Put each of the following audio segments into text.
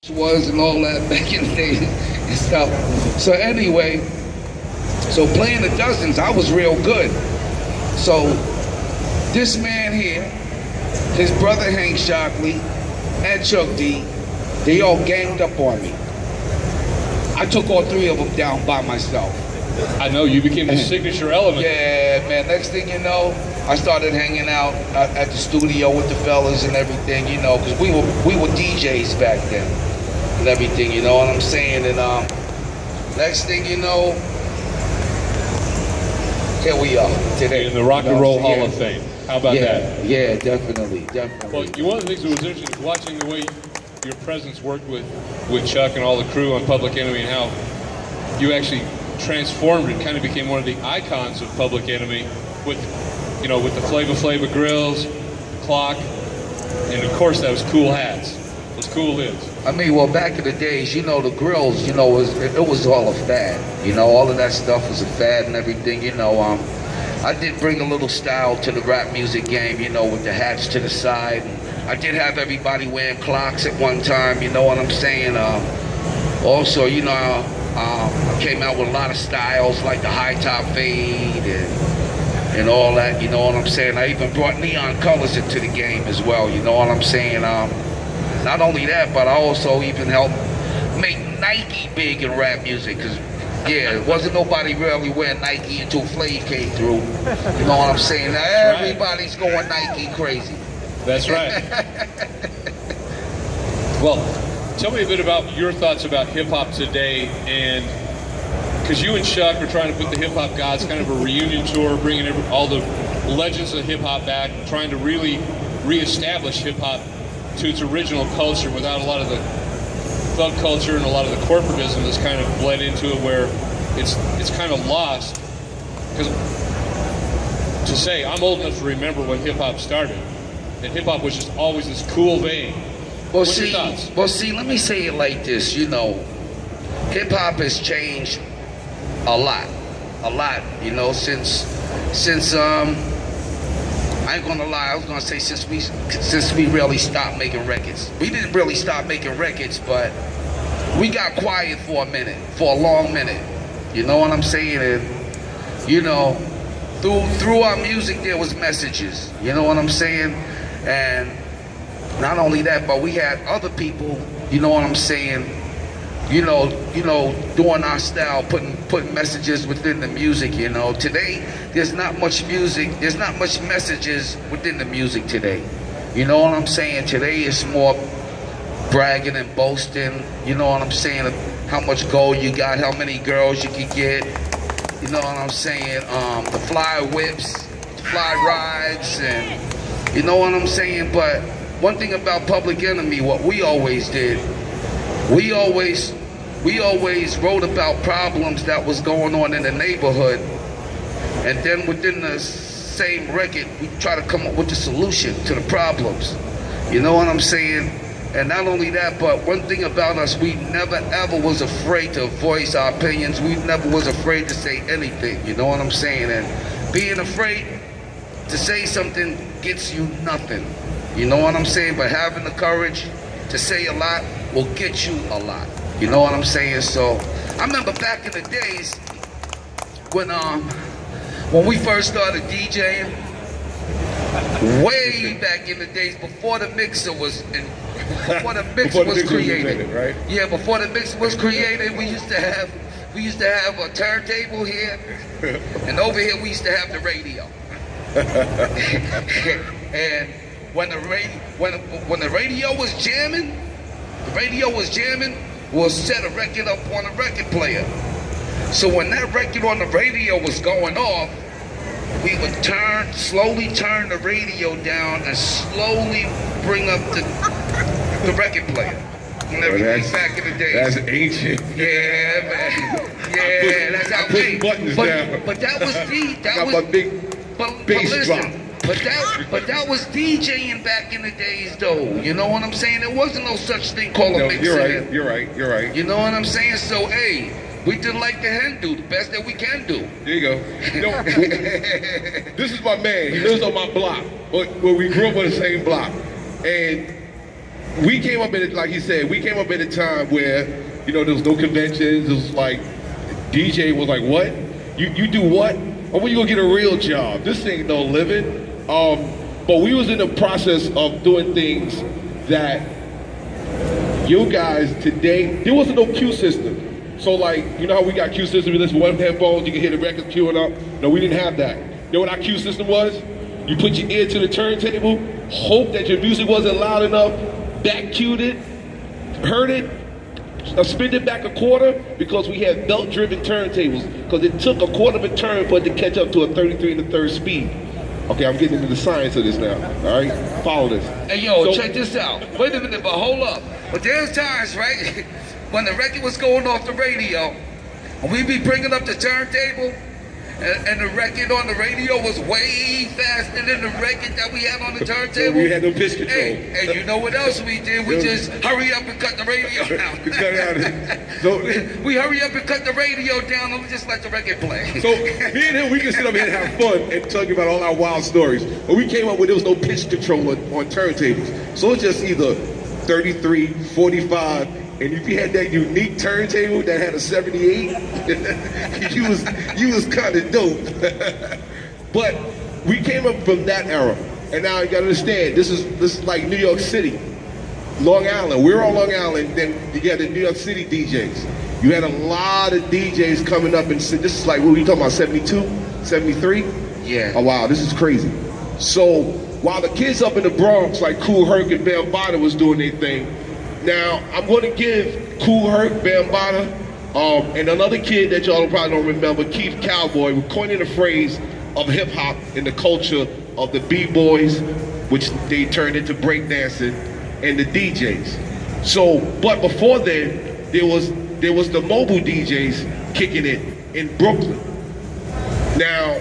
was and all that back in the day and stuff. So anyway, so playing the dozens, I was real good. So this man here, his brother Hank Shocklee, and Chuck D, they all ganged up on me. I took all three of them down by myself. I know, you became the signature element. Yeah, man, next thing you know, I started hanging out at the studio with the fellas and everything, you know, because we were DJs back then and everything, you know what I'm saying? And next thing you know, here we are today. In the Rock and Roll Hall of Fame. How about that? Yeah, definitely. Well, one of the things that was interesting is watching the way your presence worked with Chuck and all the crew on Public Enemy, and how you actually transformed and kind of became one of the icons of Public Enemy with, you know, with the Flav grills, the clock, and of course those cool hats, those cool lids. I mean, well, back in the days, you know, the grills, you know, it was all a fad. You know, all of that stuff was a fad and everything, you know. I did bring a little style to the rap music game, you know, with the hats to the side. I did have everybody wearing clocks at one time, you know what I'm saying? Also, you know, I came out with a lot of styles like the high top fade and all that, you know what I'm saying? I even brought neon colors into the game as well, you know what I'm saying? Not only that, but I also even helped make Nike big in rap music, because yeah, it wasn't nobody really wearing Nike until Flav came through. You know what I'm saying? Now everybody's going Nike crazy. That's right. Well, tell me a bit about your thoughts about hip-hop today, and because you and Chuck are trying to put the hip-hop gods, kind of a reunion tour, bringing all the legends of hip-hop back, trying to really reestablish hip-hop to its original culture without a lot of the thug culture and a lot of the corporatism that's kind of bled into it, where it's kind of lost. Because to say, I'm old enough to remember when hip-hop started, and hip-hop was just always this cool vein. What's your thoughts? Well, see, let me say it like this, you know, hip-hop has changed a lot, you know, since I ain't gonna lie, I was gonna say since we really stopped making records. We didn't really stop making records, but we got quiet for a minute, for a long minute. You know what I'm saying? And, you know, through our music there was messages, you know what I'm saying? And not only that, but we had other people, you know what I'm saying, you know, doing our style, putting messages within the music, you know. Today, there's not much music, there's not much messages within the music today. You know what I'm saying? Today it's more bragging and boasting, you know what I'm saying, how much gold you got, how many girls you can get, you know what I'm saying, the fly whips, the fly rides, and you know what I'm saying. But one thing about Public Enemy, what we always did, we always wrote about problems that was going on in the neighborhood, and then within the same record, we try to come up with the solution to the problems. You know what I'm saying? And not only that, but one thing about us, we never ever was afraid to voice our opinions. We never was afraid to say anything. You know what I'm saying? And being afraid to say something gets you nothing. You know what I'm saying? But having the courage to say a lot will get you a lot. You know what I'm saying? So I remember back in the days when we first started DJing, way back in the days before the mixer was created, right? Yeah, before the mixer was created, we used to have a turntable here, and over here we used to have the radio. And when the radio was jamming, we'll set a record up on a record player. So when that record on the radio was going off, we would slowly turn the radio down and slowly bring up the record player. And everything back in the day. That's ancient. Yeah, man. Yeah, that's how big. But that was my big bass drop. But that was DJing back in the days, though. You know what I'm saying? There wasn't no such thing called a mixer. You're right. You know what I'm saying? So, hey, we did like the hen do, the best that we can do. There you go. You know, this is my man. He lives on my block. Well, we grew up on the same block. And we came up in it, like he said, we came up at a time where, you know, there was no conventions. It was like, DJ was like, what? You do what? Or when you gonna get a real job? This ain't no living. But we was in the process of doing things that you guys today, there wasn't no cue system. So like, you know how we got cue system, you listen to one headphones, you can hear the records queuing up? No, we didn't have that. You know what our cue system was? You put your ear to the turntable, hope that your music wasn't loud enough, back cued it, heard it, spin it back a quarter, because we had belt-driven turntables, because it took a quarter of a turn for it to catch up to a 33 1/3 speed. Okay, I'm getting into the science of this now, all right? Follow this. Hey, yo, check this out. Wait a minute, but hold up. But there's times, right, when the record was going off the radio, and we'd be bringing up the turntable, and the record on the radio was way faster than the record that we had on the turntable. We had no pitch control. Hey, and you know what else we did? We just hurry up and cut the radio out. We cut it out. So, we hurry up and cut the radio down and we just let the record play. So me and him, we can sit up here and have fun and talk about all our wild stories. But we came up with, there was no pitch control on turntables. So it's just either 33, 45, and if you had that unique turntable that had a 78, you was kind of dope. But we came up from that era, and now you gotta understand, this is like New York City, Long Island. We're on Long Island. Then you got the New York City DJs. You had a lot of DJs coming up, and this is like, what were you talking about? 72, 73? Yeah. Oh wow, this is crazy. So while the kids up in the Bronx, like Kool Herc and Bambaataa was doing their thing. Now, I'm going to give Kool Herc, Bambaataa, and another kid that y'all probably don't remember, Keith Cowboy, were coining the phrase of hip-hop in the culture of the B-boys, which they turned into breakdancing, and the DJs. So, but before then, there was the mobile DJs kicking it in Brooklyn. Now,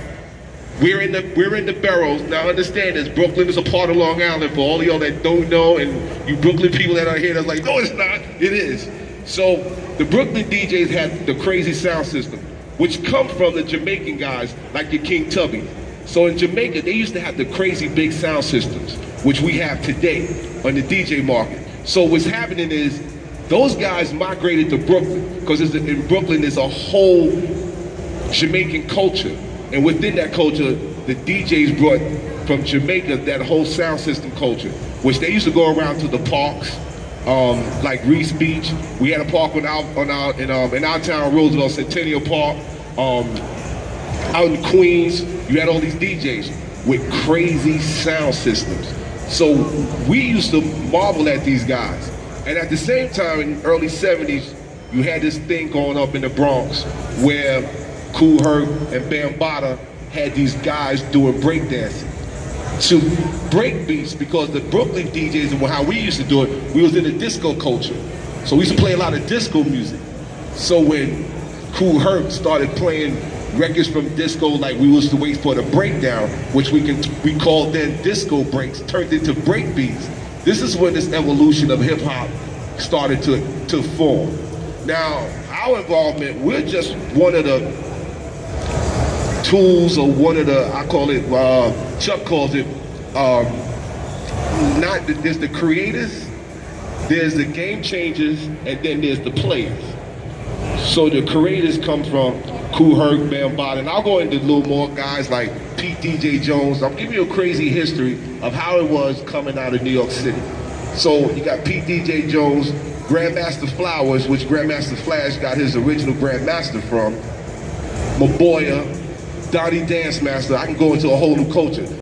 we're in the boroughs. Now understand this, Brooklyn is a part of Long Island for all of y'all that don't know, and you Brooklyn people that are here that's like, no it's not, it is. So the Brooklyn DJs had the crazy sound system, which come from the Jamaican guys like your King Tubby. So in Jamaica, they used to have the crazy big sound systems, which we have today on the DJ market. So what's happening is, those guys migrated to Brooklyn, because in Brooklyn there's a whole Jamaican culture. And within that culture, the DJs brought from Jamaica that whole sound system culture, which they used to go around to the parks, like Reese Beach. We had a park in our town, Roosevelt Centennial Park. Out in Queens, you had all these DJs with crazy sound systems. So we used to marvel at these guys. And at the same time, in the early 70s, you had this thing going up in the Bronx where Kool Herc and Bambaataa had these guys doing breakdancing to break beats, because the Brooklyn DJs, and how we used to do it, we was in the disco culture. So we used to play a lot of disco music. So when Kool Herc started playing records from disco, like we used to wait for the breakdown, which we called then disco breaks, turned into break beats. This is when this evolution of hip hop started to form. Now, our involvement, we're just one of the tools, or one of the, I call it, Chuck calls it, there's the creators, there's the game changers, and then there's the players. So the creators come from Kool Herc, Bambaataa, and I'll go into a little more guys like Pete DJ Jones. I'll give you a crazy history of how it was coming out of New York City. So you got Pete DJ Jones, Grandmaster Flowers, which Grandmaster Flash got his original Grandmaster from, Maboya, Donnie Dance Master. I can go into a whole new culture.